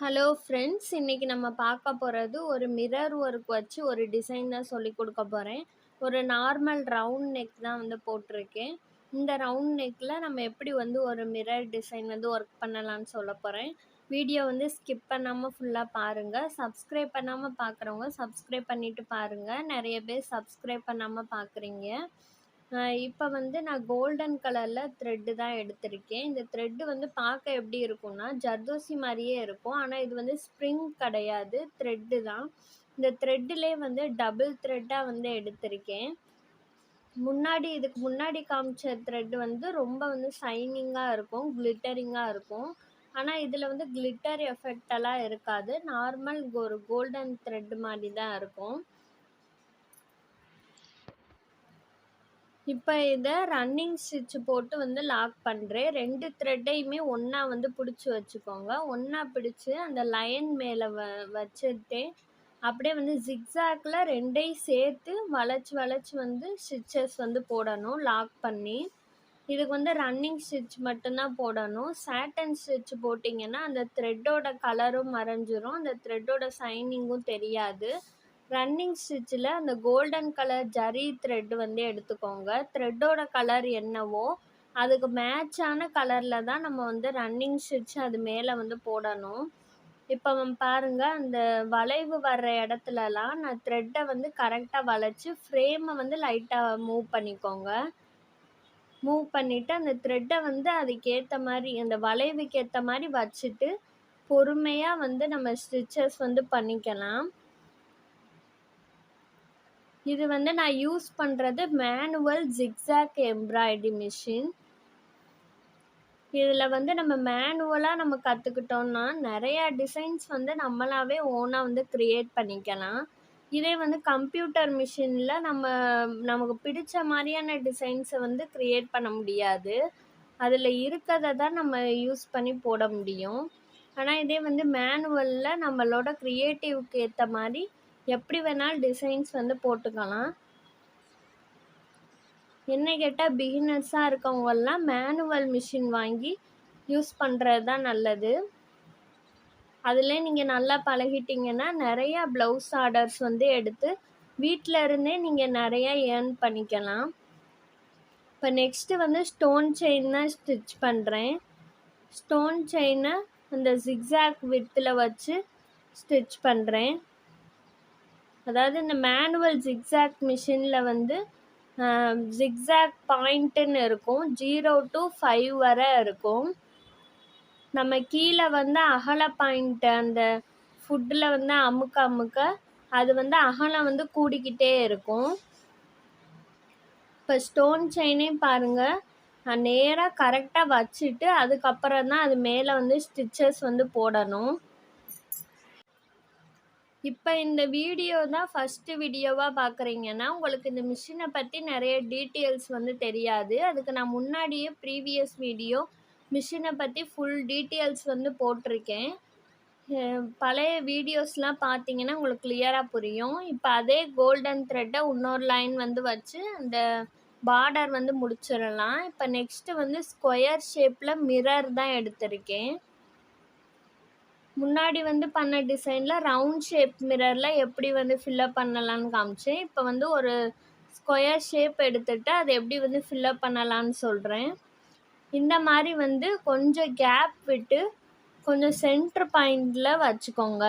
Hello friends, இன்னைக்கு நம்ம பார்க்க போகிறது ஒரு மிரர் ஒர்க் வச்சு ஒரு டிசைன் தான் சொல்லி கொடுக்க போகிறேன். ஒரு நார்மல் ரவுண்ட் நெக் தான் போட்டிருக்கேன். இந்த ரவுண்ட் நெக்கில் நம்ம எப்படி ஒரு மிரர் டிசைன் ஒர்க் பண்ணலான்னு சொல்ல போகிறேன். வீடியோ ஸ்கிப் பண்ணாமல் ஃபுல்லாக பாருங்கள். சப்ஸ்கிரைப் பண்ணாமல் பார்க்குறவங்க சப்ஸ்கிரைப் பண்ணிவிட்டு பாருங்கள். நிறைய பேர் சப்ஸ்கிரைப் பண்ணாமல் பார்க்குறீங்க. இப்போ நான் கோல்டன் கலரில் த்ரெட்டு தான் எடுத்திருக்கேன். இந்த த்ரெட்டு பார்க்க எப்படி இருக்கும்னா ஜர்தோசி மாதிரியே இருக்கும். ஆனால் இது ஸ்ப்ரிங் கிடையாது, த்ரெட்டு தான். இந்த த்ரெட்டுலே டபுள் த்ரெட்டாக எடுத்திருக்கேன். இதுக்கு முன்னாடி காமிச்ச த்ரெட் ரொம்ப ஷைனிங்காக இருக்கும், கிளிட்டரிங்காக இருக்கும். ஆனால் இதில் கிளிட்டர் எஃபெக்டெல்லாம் இருக்காது. நார்மல் ஒரு கோல்டன் த்ரெட் மாதிரி தான் இருக்கும். இப்போ இதை ரன்னிங் ஸ்டிச் போட்டு லாக் பண்ணுறேன். 2 த்ரெட்டையுமே ஒன்றா பிடிச்சி வச்சுக்கோங்க. ஒன்றா பிடிச்சி அந்த லைன் மேலே வச்சுட்டேன். அப்படியே ஜிக்ஸாக்கில் 2ஐயும் சேர்த்து வளைச்சி வளைச்சி ஸ்டிச்சஸ் போடணும் லாக் பண்ணி. இதுக்கு ரன்னிங் ஸ்டிச் மட்டும்தான் போடணும். சாட்டன் ஸ்டிச் போட்டிங்கன்னா அந்த த்ரெட்டோட கலரும் மறைஞ்சிரும், அந்த த்ரெட்டோட ஷைனிங்கும் தெரியாது. ரன்னிங் ஸ்டிச்சில் அந்த கோல்டன் கலர் ஜரி த்ரெட் எடுத்துக்கோங்க. த்ரெட்டோட கலர் என்னவோ அதுக்கு மேட்சான கலரில் தான் நம்ம ரன்னிங் ஸ்டிச் அது மேலே போடணும். இப்போ பாருங்கள், அந்த வளைவு வர்ற இடத்துலலாம் நான் த்ரெட்டை கரெக்டாக வளைச்சி ஃப்ரேமை லைட்டாக மூவ் பண்ணிக்கோங்க. மூவ் பண்ணிவிட்டு அந்த த்ரெட்டை அதுக்கேற்ற மாதிரி அந்த வளைவுக்கு ஏற்ற மாதிரி வச்சுட்டு பொறுமையாக நம்ம ஸ்டிச்சஸ் பண்ணிக்கலாம். இது நான் யூஸ் பண்ணுறது மேனுவல் ஜிக்ஸாக் எம்ப்ராய்டரி மிஷின். இதில் நம்ம மேனுவலாக நம்ம கற்றுக்கிட்டோன்னா நிறையா டிசைன்ஸ் நம்மளாவே ஓனாக க்ரியேட் பண்ணிக்கலாம். இதே கம்ப்யூட்டர் மிஷினில் நமக்கு பிடிச்ச மாதிரியான டிசைன்ஸை க்ரியேட் பண்ண முடியாது. அதில் இருக்கிறத தான் நம்ம யூஸ் பண்ணி போட முடியும். ஆனால் இதே மேனுவலில் நம்மளோட க்ரியேட்டிவ்க்கு ஏற்ற மாதிரி எப்படி வேணாலும் டிசைன்ஸ் போட்டுக்கலாம். என்ன கேட்டால் பிகினர்ஸாக இருக்கவங்கெல்லாம் மேனுவல் மிஷின் வாங்கி யூஸ் பண்ணுறது தான் நல்லது. அதில் நீங்கள் நல்லா பழகிட்டிங்கன்னா நிறையா ப்ளவுஸ் ஆர்டர்ஸ் எடுத்து வீட்டில் இருந்தே நீங்கள் நிறையா ஏர்ன் பண்ணிக்கலாம். இப்போ நெக்ஸ்ட்டு ஸ்டோன் செயின் தான் ஸ்டிச் பண்ணுறேன். ஸ்டோன் செயினை அந்த ஜிக்ஸாக் வித்தில் வச்சு ஸ்டிச் பண்ணுறேன். அதாவது இந்த மேனுவல் ஜிக்ஸாக் மிஷினில் ஜிக்ஸாக் பாயிண்ட்டுன்னு இருக்கும். 0 to 5 வரை இருக்கும். நம்ம கீழே அகல பாயிண்ட்டு அந்த ஃபுட்டில் அமுக்க அது அகலம் கூடிக்கிட்டே இருக்கும். இப்போ ஸ்டோன் செயினே பாருங்கள், நான் நேராக கரெக்டாக வச்சுட்டு அதுக்கப்புறம் தான் அது மேலே ஸ்டிச்சஸ் போடணும். இப்போ இந்த வீடியோ தான் ஃபஸ்ட்டு வீடியோவாக பார்க்குறீங்கன்னா உங்களுக்கு இந்த மிஷினை பற்றி நிறைய டீட்டெயில்ஸ் தெரியாது. அதுக்கு நான் முன்னாடியே ப்ரீவியஸ் வீடியோ மிஷினை பற்றி ஃபுல் டீட்டெயில்ஸ் போட்டிருக்கேன். பழைய வீடியோஸ்லாம் பார்த்தீங்கன்னா உங்களுக்கு கிளியராக புரியும். இப்போ அதே கோல்டன் த்ரெட்டை இன்னொரு லைன் வச்சு அந்த பார்டர் முடிச்சிடலாம். இப்போ நெக்ஸ்ட்டு ஸ்கொயர் ஷேப்பில் மிரர் தான் எடுத்திருக்கேன். முன்னாடி பண்ண டிசைனில் ரவுண்ட் ஷேப் மிரரில் எப்படி ஃபில்லப் பண்ணலான்னு காமிச்சேன். இப்போ ஒரு ஸ்கொயர் ஷேப் எடுத்துகிட்டு அதை எப்படி ஃபில்லப் பண்ணலான்னு சொல்கிறேன். இந்த மாதிரி கொஞ்சம் கேப் விட்டு கொஞ்சம் சென்டர் பாயிண்டில் வச்சுக்கோங்க.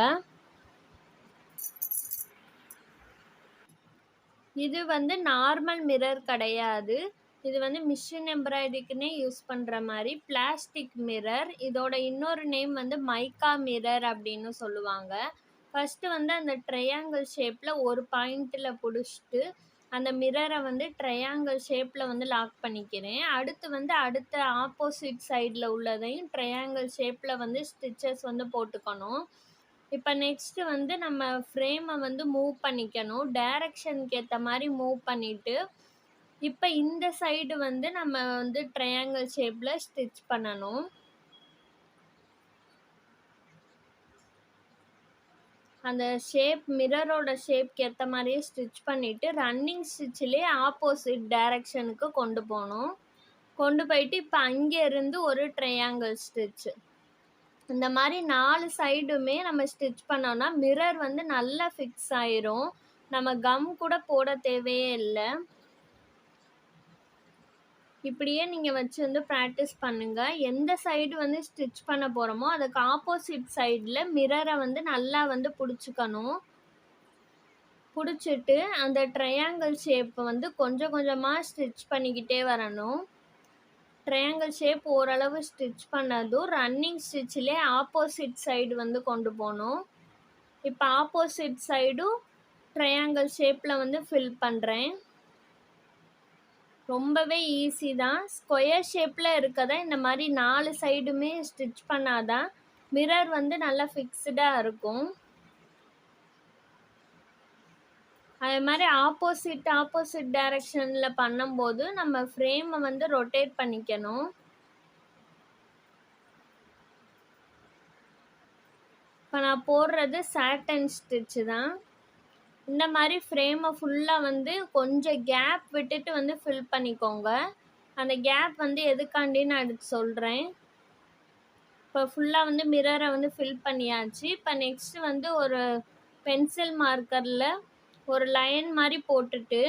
இது நார்மல் மிரர் கிடையாது. இது மிஷின் எம்ப்ராய்டரிக்குன்னே யூஸ் பண்ணுற மாதிரி பிளாஸ்டிக் மிரர். இதோட இன்னொரு நேம் மைக்கா மிரர் அப்படின்னு சொல்லுவாங்க. ஃபஸ்ட்டு அந்த ட்ரையாங்கிள் ஷேப்பில் ஒரு பாயிண்ட்டில் பிடிச்சிட்டு அந்த மிரரை ட்ரையாங்கிள் ஷேப்பில் லாக் பண்ணிக்கிறேன். அடுத்த ஆப்போசிட் சைடில் உள்ளதையும் ட்ரையாங்கிள் ஷேப்பில் ஸ்டிச்சஸ் போட்டுக்கணும். இப்போ நெக்ஸ்ட்டு நம்ம ஃப்ரேமை மூவ் பண்ணிக்கணும். டைரக்ஷனுக்கு ஏற்ற மாதிரி மூவ் பண்ணிவிட்டு இப்போ இந்த சைடு நம்ம ட்ரையாங்கிள் ஷேப்பில் ஸ்டிச் பண்ணணும். அந்த ஷேப் மிரரோட ஷேப்க்கு ஏற்ற மாதிரியே ஸ்டிச் பண்ணிவிட்டு ரன்னிங் ஸ்டிச்சிலே ஆப்போசிட் டைரக்ஷனுக்கு கொண்டு போகணும். கொண்டு போயிட்டு இப்போ அங்கேருந்து ஒரு ட்ரையாங்கிள் ஸ்டிச்சு. இந்த மாதிரி 4 சைடுமே நம்ம ஸ்டிச் பண்ணோம்னா மிரர் வந்து நல்லா ஃபிக்ஸ் ஆயிரும். நம்ம கம் கூட போட தேவையே இல்லை. இப்படியே நீங்கள் வச்சு வந்து ப்ராக்டிஸ் பண்ணுங்கள். எந்த சைடு வந்து ஸ்டிச் பண்ண போகிறோமோ அதுக்கு ஆப்போசிட் சைடில் மிரரை வந்து நல்லா வந்து பிடிச்சிக்கணும். பிடிச்சிட்டு அந்த ட்ரையாங்கிள் ஷேப்பை வந்து கொஞ்சம் கொஞ்சமாக ஸ்டிச் பண்ணிக்கிட்டே வரணும். ட்ரையாங்கிள் ஷேப் ஓரளவு ஸ்டிச் பண்ணதும் ரன்னிங் ஸ்டிச்சிலே ஆப்போசிட் சைடு வந்து கொண்டு போகணும். இப்போ ஆப்போசிட் சைடும் ட்ரையாங்கிள் ஷேப்பில் வந்து ஃபில் பண்ணுறேன். ரொம்பவே ஈஸி தான். ஸ்கொயர் ஷேப்பில் இருக்கதை இந்த மாதிரி 4 சைடுமே ஸ்டிச் பண்ணாதான் மிரர் வந்து நல்லா ஃபிக்ஸ்டாக இருக்கும். அதே மாதிரி ஆப்போசிட் டைரக்ஷனில் பண்ணும்போது நம்ம ஃப்ரேமை வந்து ரொட்டேட் பண்ணிக்கணும். இப்போ நான் போடுறது சாட்டன் ஸ்டிச்சு தான். இந்த மாதிரி ஃப்ரேமை ஃபுல்லாக வந்து கொஞ்சம் கேப் விட்டுட்டு வந்து ஃபில் பண்ணிக்கோங்க. அந்த கேப் வந்து எதுக்காண்டின்னு நான் எடுத்து சொல்கிறேன். இப்போ ஃபுல்லாக வந்து மிரரை வந்து ஃபில் பண்ணியாச்சு. இப்போ நெக்ஸ்ட்டு வந்து ஒரு பென்சில் மார்க்கரில் ஒரு லைன் மாதிரி போட்டுட்டு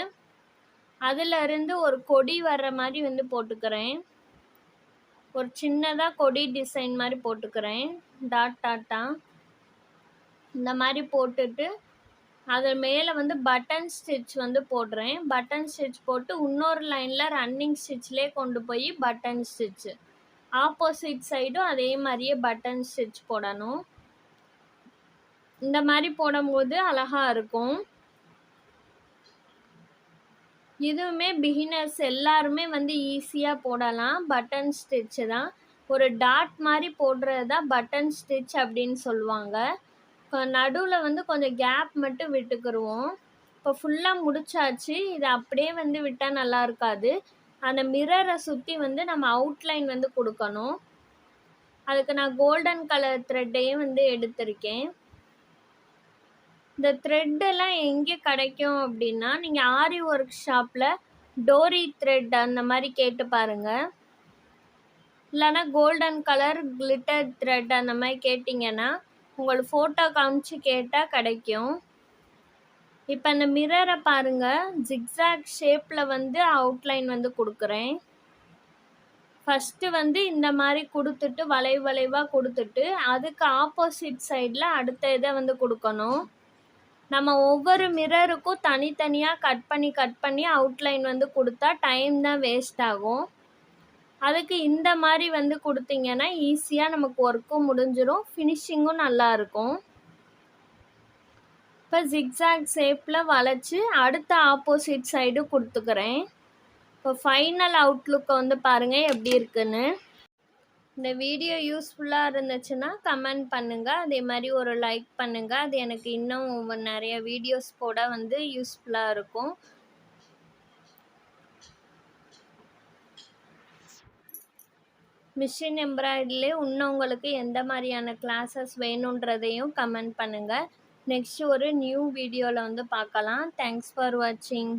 அதிலிருந்து ஒரு கொடி வர்ற மாதிரி வந்து போட்டுக்கிறேன். ஒரு சின்னதாக கொடி டிசைன் மாதிரி போட்டுக்கிறேன். டாட்டா இந்த மாதிரி போட்டுட்டு அது மேலே வந்து பட்டன் ஸ்டிச் வந்து போடுறேன். பட்டன் ஸ்டிச் போட்டு இன்னொரு லைனில் ரன்னிங் ஸ்டிச்லேயே கொண்டு போய் பட்டன் ஸ்டிச்சு. ஆப்போசிட் சைடும் அதே மாதிரியே பட்டன் ஸ்டிச் போடணும். இந்த மாதிரி போடும்போது அழகாக இருக்கும். இதுவுமே பிகினர்ஸ் எல்லாருமே வந்து ஈஸியாக போடலாம். பட்டன் ஸ்டிச்சு தான். ஒரு டாட் மாதிரி போடுறது தான் பட்டன் ஸ்டிச் அப்படின்னு சொல்லுவாங்க. நடுவில் வந்து கொஞ்சம் கேப் மட்டும் விட்டுக்கிடுவோம். இப்போ ஃபுல்லாக முடிச்சாச்சு. இது அப்படியே வந்து விட்டால் நல்லா இருக்காது. அந்த மிரரை சுற்றி வந்து நம்ம அவுட்லைன் வந்து கொடுக்கணும். அதுக்கு நான் கோல்டன் கலர் த்ரெட்டையும் வந்து எடுத்திருக்கேன். இந்த த்ரெட்டெல்லாம் எங்கே கிடைக்கும் அப்படின்னா நீங்கள் ஆரி ஒர்க் ஷாப்பில் டோரி த்ரெட் அந்த மாதிரி கேட்டு பாருங்கள். இல்லைன்னா கோல்டன் கலர் கிளிட்டர் த்ரெட் அந்த மாதிரி கேட்டிங்கன்னா உங்களுக்கு ஃபோட்டோ காமிச்சு கேட்டால் கிடைக்கும். இப்போ அந்த மிரரை பாருங்கள், ஜிக்ஸாக் ஷேப்பில் வந்து அவுட்லைன் வந்து கொடுக்குறேன். ஃபஸ்ட்டு வந்து இந்த மாதிரி கொடுத்துட்டு வளைவாக கொடுத்துட்டு அதுக்கு ஆப்போசிட் சைடில் அடுத்த இதை வந்து கொடுக்கணும். நம்ம ஒவ்வொரு மிரருக்கும் தனித்தனியாக கட் பண்ணி அவுட்லைன் வந்து கொடுத்தா டைம் தான் வேஸ்ட் ஆகும். அதுக்கு இந்த மாதிரி வந்து கொடுத்தீங்கன்னா ஈஸியாக நமக்கு ஒர்க்கும் முடிஞ்சிடும், ஃபினிஷிங்கும் நல்லாயிருக்கும். இப்போ ஜிக்ஸாக் ஷேப்பில் வளைச்சி அடுத்த ஆப்போசிட் சைடு கொடுத்துக்கிறேன். இப்போ ஃபைனல் அவுட்லுக்கை வந்து பாருங்கள் எப்படி இருக்குன்னு. இந்த வீடியோ யூஸ்ஃபுல்லாக இருந்துச்சுன்னா கமெண்ட் பண்ணுங்கள். அதே மாதிரி ஒரு லைக் பண்ணுங்கள். அது எனக்கு இன்னும் நிறைய வீடியோஸ் போட வந்து யூஸ்ஃபுல்லாக இருக்கும். மிஷின் எம்ப்ராய்டரியிலே இன்னும் உங்களுக்கு எந்த மாதிரியான கிளாஸஸ் வேணுன்றதையும் கமெண்ட் பண்ணுங்கள். நெக்ஸ்ட் ஒரு நியூ வீடியோவில் வந்து பார்க்கலாம். தேங்க்ஸ் ஃபார் வாட்சிங்.